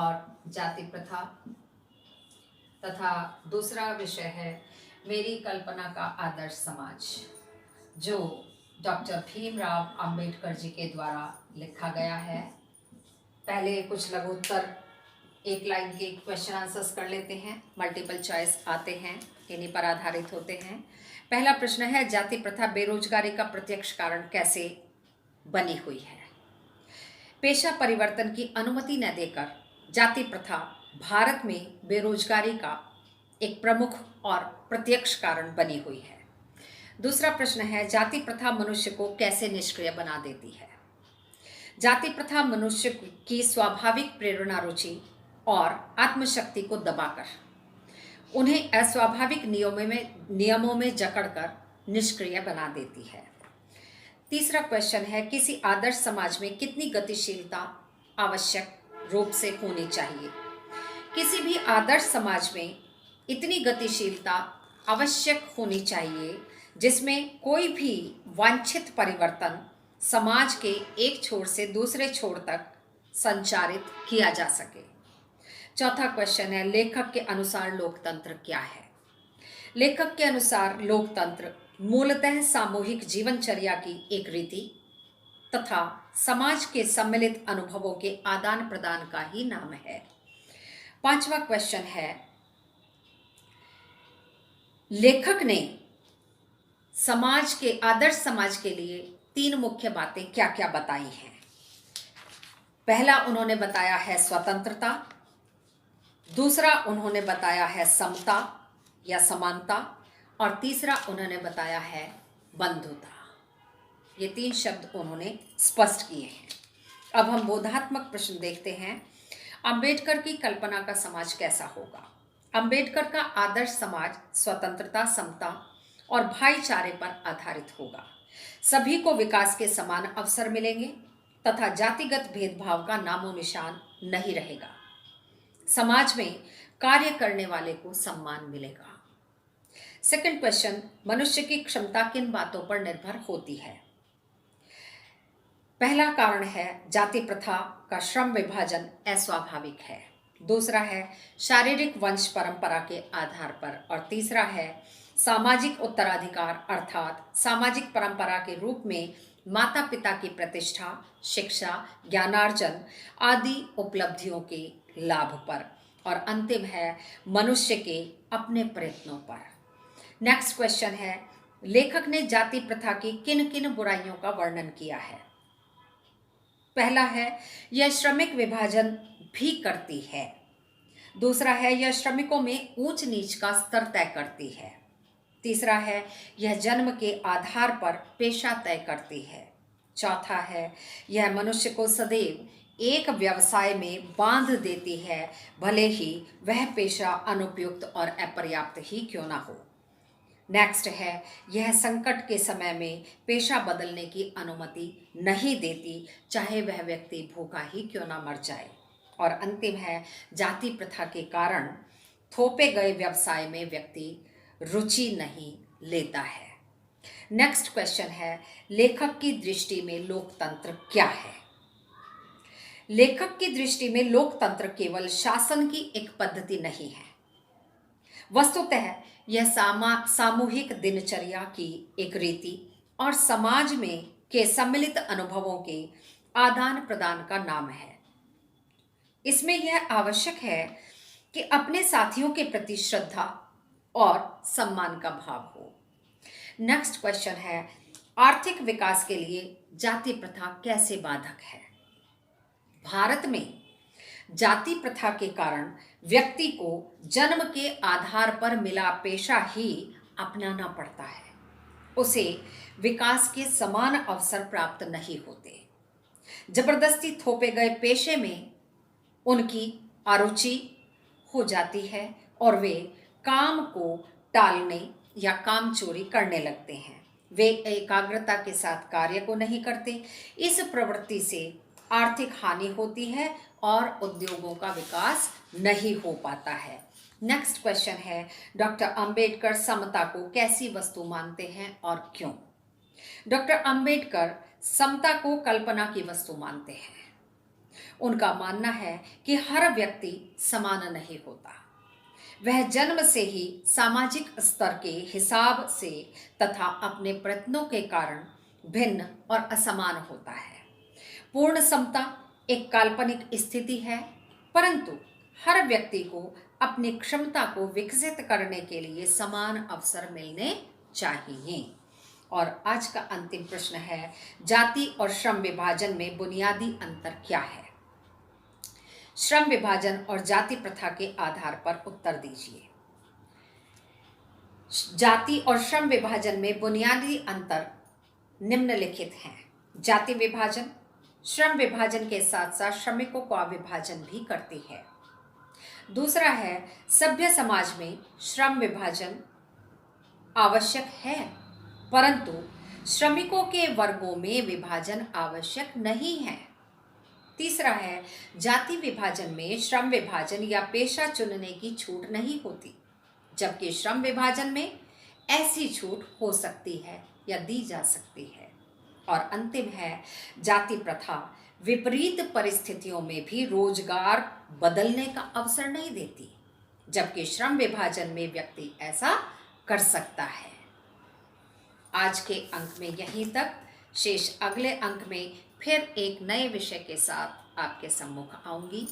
और जाति प्रथा तथा दूसरा विषय है मेरी कल्पना का आदर्श समाज, जो डॉक्टर भीमराव अंबेडकर जी के द्वारा लिखा गया है। पहले कुछ लघुत्तर एक लाइन के क्वेश्चन आंसर्स कर लेते हैं, मल्टीपल चॉइस आते हैं, इन्हीं पर आधारित होते हैं। पहला प्रश्न है, जाति प्रथा बेरोजगारी का प्रत्यक्ष कारण कैसे बनी हुई है? पेशा परिवर्तन की अनुमति न देकर जाति प्रथा भारत में बेरोजगारी का एक प्रमुख और प्रत्यक्ष कारण बनी हुई है। दूसरा प्रश्न है, जाति प्रथा मनुष्य को कैसे निष्क्रिय बना देती है? जाति प्रथा मनुष्य की स्वाभाविक प्रेरणा, रुचि और आत्मशक्ति को दबाकर उन्हें अस्वाभाविक नियमों में जकड़कर निष्क्रिय बना देती है। तीसरा क्वेश्चन है, किसी आदर्श समाज में कितनी गतिशीलता आवश्यक रूप से होनी चाहिए? किसी भी आदर्श समाज में इतनी गतिशीलता आवश्यक होनी चाहिए जिसमें कोई भी वांछित परिवर्तन समाज के एक छोर से दूसरे छोर तक संचारित किया जा सके। चौथा क्वेश्चन है, लेखक के अनुसार लोकतंत्र क्या है? लेखक के अनुसार लोकतंत्र मूलतः सामूहिक जीवनचर्या की एक रीति तथा समाज के सम्मिलित अनुभवों के आदान प्रदान का ही नाम है। पांचवा क्वेश्चन है, लेखक ने आदर्श समाज के लिए 3 मुख्य बातें क्या क्या बताई हैं? पहला उन्होंने बताया है स्वतंत्रता, दूसरा उन्होंने बताया है समता या समानता, और तीसरा उन्होंने बताया है बंधुता। ये 3 शब्द उन्होंने स्पष्ट किए हैं। अब हम बोधात्मक प्रश्न देखते हैं। अंबेडकर की कल्पना का समाज कैसा होगा? अंबेडकर का आदर्श समाज स्वतंत्रता, समता और भाईचारे पर आधारित होगा। सभी को विकास के समान अवसर मिलेंगे तथा जातिगत भेदभाव का नामो निशान नहीं रहेगा। समाज में कार्य करने वाले को सम्मान मिलेगा। सेकंड क्वेश्चन, मनुष्य की क्षमता किन बातों पर निर्भर होती है? पहला कारण है, जाति प्रथा का श्रम विभाजन अस्वाभाविक है। दूसरा है, शारीरिक वंश परंपरा के आधार पर, और तीसरा है, सामाजिक उत्तराधिकार अर्थात सामाजिक परंपरा के रूप में माता पिता की प्रतिष्ठा, शिक्षा, ज्ञानार्जन आदि उपलब्धियों के लाभ पर, और अंतिम है, मनुष्य के अपने प्रयत्नों पर। नेक्स्ट क्वेश्चन है, लेखक ने जाति प्रथा की किन किन बुराइयों का वर्णन किया है? पहला है, यह श्रमिक विभाजन भी करती है। दूसरा है, यह श्रमिकों में ऊंच नीच का स्तर तय करती है। तीसरा है, यह जन्म के आधार पर पेशा तय करती है। चौथा है, यह मनुष्य को सदैव एक व्यवसाय में बांध देती है, भले ही वह पेशा अनुपयुक्त और अपर्याप्त ही क्यों ना हो। नेक्स्ट है, यह संकट के समय में पेशा बदलने की अनुमति नहीं देती, चाहे वह व्यक्ति भूखा ही क्यों ना मर जाए। और अंतिम है, जाति प्रथा के कारण थोपे गए व्यवसाय में व्यक्ति रुचि नहीं लेता है। नेक्स्ट क्वेश्चन है, लेखक की दृष्टि में लोकतंत्र क्या है? लेखक की दृष्टि में लोकतंत्र केवल शासन की एक पद्धति नहीं है, वस्तुतः यह सामूहिक दिनचर्या की एक रीति और समाज में के सम्मिलित अनुभवों के आदान प्रदान का नाम है। इसमें यह आवश्यक है कि अपने साथियों के प्रति श्रद्धा और सम्मान का भाव हो। नेक्स्ट क्वेश्चन है, आर्थिक विकास के लिए जाति प्रथा कैसे बाधक है? भारत में जाति प्रथा के कारण व्यक्ति को जन्म के आधार पर मिला पेशा ही अपनाना पड़ता है। उसे विकास के समान अवसर प्राप्त नहीं होते। जबरदस्ती थोपे गए पेशे में उनकी अरुचि हो जाती है और वे काम को टालने या काम चोरी करने लगते हैं। वे एकाग्रता के साथ कार्य को नहीं करते। इस प्रवृत्ति से आर्थिक हानि होती है और उद्योगों का विकास नहीं हो पाता है। नेक्स्ट क्वेश्चन है, डॉक्टर अंबेडकर समता को कैसी वस्तु मानते हैं और क्यों? डॉक्टर अंबेडकर समता को कल्पना की वस्तु मानते हैं। उनका मानना है कि हर व्यक्ति समान नहीं होता। वह जन्म से ही सामाजिक स्तर के हिसाब से तथा अपने प्रयत्नों के कारण भिन्न और असमान होता है। पूर्ण समता एक काल्पनिक स्थिति है, परंतु हर व्यक्ति को अपनी क्षमता को विकसित करने के लिए समान अवसर मिलने चाहिए। और आज का अंतिम प्रश्न है, जाति और श्रम विभाजन में बुनियादी अंतर क्या है? श्रम विभाजन और जाति प्रथा के आधार पर उत्तर दीजिए। जाति और श्रम विभाजन में बुनियादी अंतर निम्नलिखित हैं। जाति विभाजन श्रम विभाजन के साथ साथ श्रमिकों का विभाजन भी करती है। दूसरा है, सभ्य समाज में श्रम विभाजन आवश्यक है, परंतु श्रमिकों के वर्गों में विभाजन आवश्यक नहीं है। तीसरा है, जाति विभाजन में श्रम विभाजन या पेशा चुनने की छूट नहीं होती, जबकि श्रम विभाजन में ऐसी छूट हो सकती है या दी जा सकती है। और अंतिम है, जाति प्रथा विपरीत परिस्थितियों में भी रोजगार बदलने का अवसर नहीं देती, जबकि श्रम विभाजन में व्यक्ति ऐसा कर सकता है। आज के अंक में यहीं तक। शेष अगले अंक में फिर एक नए विषय के साथ आपके सम्मुख आऊंगी।